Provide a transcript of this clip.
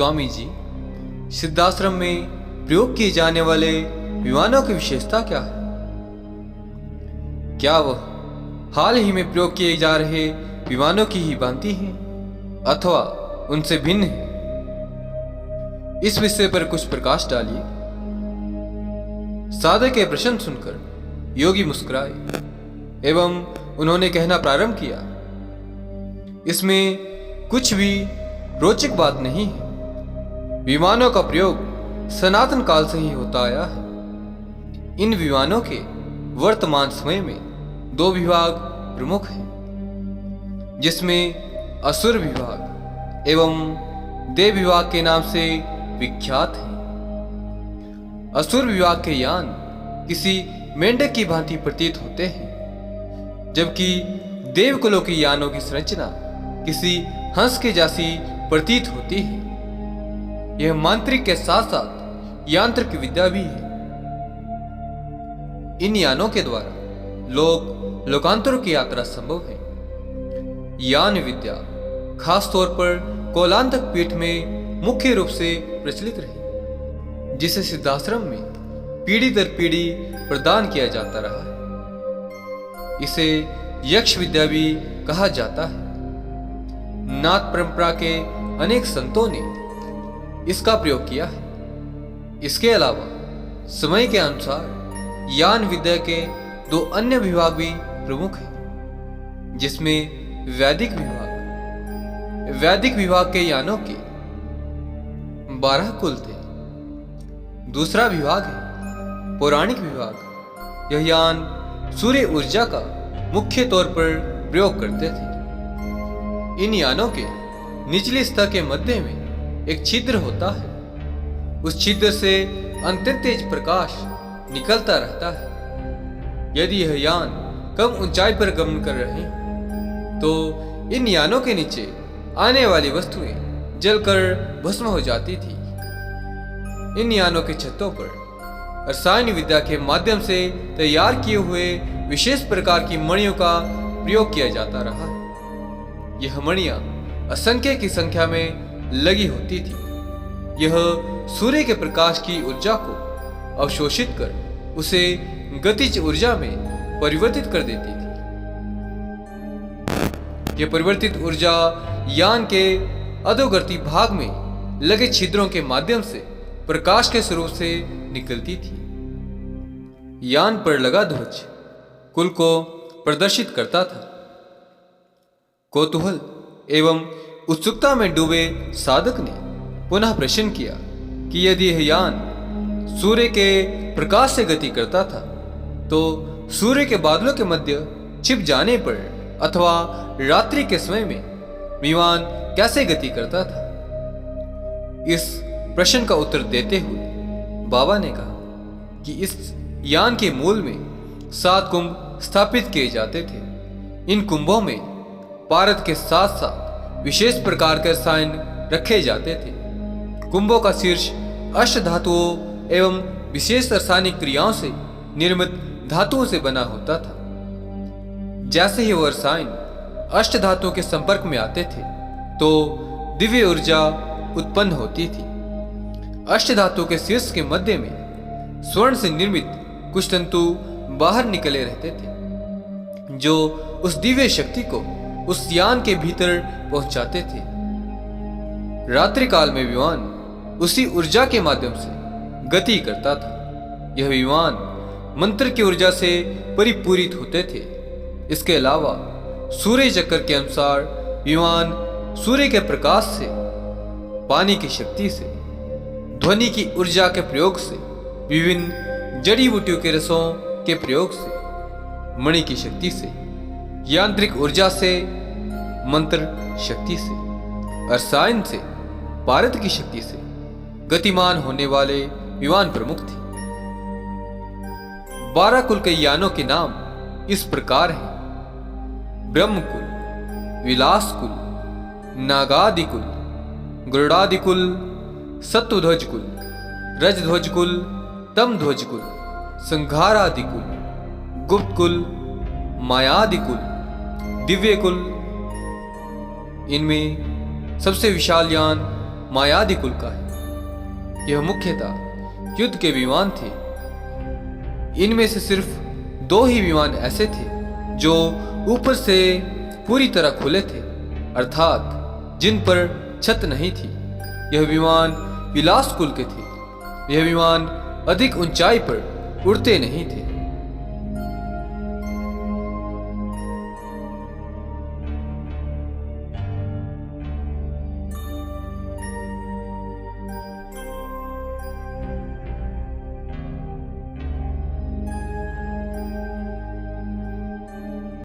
स्वामी जी, सिद्धाश्रम में प्रयोग किए जाने वाले विमानों की विशेषता क्या है? क्या वह हाल ही में प्रयोग किए जा रहे विमानों की ही भांति हैं अथवा उनसे भिन्न है? इस विषय पर कुछ प्रकाश डालिए। साधक के प्रश्न सुनकर योगी मुस्कुराए एवं उन्होंने कहना प्रारंभ किया, इसमें कुछ भी रोचक बात नहीं है। विमानों का प्रयोग सनातन काल से ही होता आया है। इन विमानों के वर्तमान समय में दो विभाग प्रमुख हैं, जिसमें असुर विभाग एवं देव विभाग के नाम से विख्यात है। असुर विभाग के यान किसी मेंढक की भांति प्रतीत होते हैं, जबकि देवकुलों की यानों की संरचना किसी हंस के जैसी प्रतीत होती है। यह मांत्रिक के साथ साथ यांत्रिक विद्या भी है। इन यानों के द्वारा लोकांतरों की यात्रा संभव है। यान विद्या खास तौर पर कौलांतक पीठ में मुख्य रूप से प्रचलित रही, जिसे सिद्धाश्रम में पीढ़ी दर पीढ़ी प्रदान किया जाता रहा है। इसे यक्ष विद्या भी कहा जाता है। नाथ परंपरा के अनेक संतों ने इसका प्रयोग किया है। इसके अलावा समय के अनुसार यान विद्या के दो अन्य विभाग भी प्रमुख हैं, जिसमें वैदिक विभाग के यानों के 12 कुल थे। दूसरा विभाग है पौराणिक विभाग। यह यान सूर्य ऊर्जा का मुख्य तौर पर प्रयोग करते थे। इन यानों के निचले स्तर के मध्य में एक छिद्र होता है। उस छिद्र से अत्यंत तेज प्रकाश निकलता रहता है। यदि यह यान कम ऊंचाई पर गमन कर रहे हैं तो इन यानों के नीचे आने वाली वस्तुएं जलकर भस्म हो जाती थी। इन यानों के छतों पर रसायन विद्या के माध्यम से तैयार किए हुए विशेष प्रकार की मणियों का प्रयोग किया जाता रहा है। यह मणियां असंख्य की संख्या में लगी होती थी। यह सूर्य के प्रकाश की ऊर्जा को अवशोषित कर उसे गतिज ऊर्जा में परिवर्तित कर देती थी। यह परिवर्तित ऊर्जा यान के अधोवर्ती भाग में लगे छिद्रों के माध्यम से प्रकाश के स्वरूप से निकलती थी। यान पर लगा ध्वज कुल को प्रदर्शित करता था। कौतूहल एवं उत्सुकता में डूबे साधक ने पुनः प्रश्न किया कि यदि यह यान सूर्य के प्रकाश से गति करता था तो सूर्य के बादलों के मध्य छिप जाने पर अथवा रात्रि के समय में विमान कैसे गति करता था? इस प्रश्न का उत्तर देते हुए बाबा ने कहा कि इस यान के मूल में 7 कुंभ स्थापित किए जाते थे। इन कुंभों में पारद के साथ साथ विशेष प्रकार के रसायन रखे जाते थे। कुंभों का शीर्ष अष्ट धातुओं एवं विशेष रासायनिक क्रियाओं से निर्मित धातुओं से बना होता था। जैसे ही वह रसायन अष्ट धातुओं के संपर्क में आते थे तो दिव्य ऊर्जा उत्पन्न होती थी। अष्ट धातुओं के शीर्ष के मध्य में स्वर्ण से निर्मित कुछ तंतु बाहर निकले रहते थे, जो उस दिव्य शक्ति को उस यान के भीतर पहुंचाते थे। रात्रि काल में विमान उसी ऊर्जा के माध्यम से गति करता था। यह विमान मंत्र की ऊर्जा से परिपूरित होते थे। इसके अलावा सूर्य चक्र के अनुसार विमान सूर्य के प्रकाश से, पानी की शक्ति से, ध्वनि की ऊर्जा के प्रयोग से, विभिन्न जड़ी बूटियों के रसों के प्रयोग से, मणि की शक्ति से, यांत्रिक ऊर्जा से, मंत्र शक्ति से, रसायन से, पारद की शक्ति से गतिमान होने वाले विमान प्रमुख थे। 12 कुल के यानों के नाम इस प्रकार हैं: ब्रह्मकुल, विलासकुल, नागादिकुल, गरुड़ादिकुल, सत्वध्वजकुल, रजध्वजकुल, तमध्वजकुल, संघारादिकुल, गुप्तकुल, मायादिकुल, दिव्यकुल। इनमें सबसे विशाल यान मायादी कुल का है। यह मुख्यतः युद्ध के विमान थे। इनमें से सिर्फ 2 ही विमान ऐसे थे जो ऊपर से पूरी तरह खुले थे, अर्थात जिन पर छत नहीं थी। यह विमान विलास कुल के थे। यह विमान अधिक ऊंचाई पर उड़ते नहीं थे।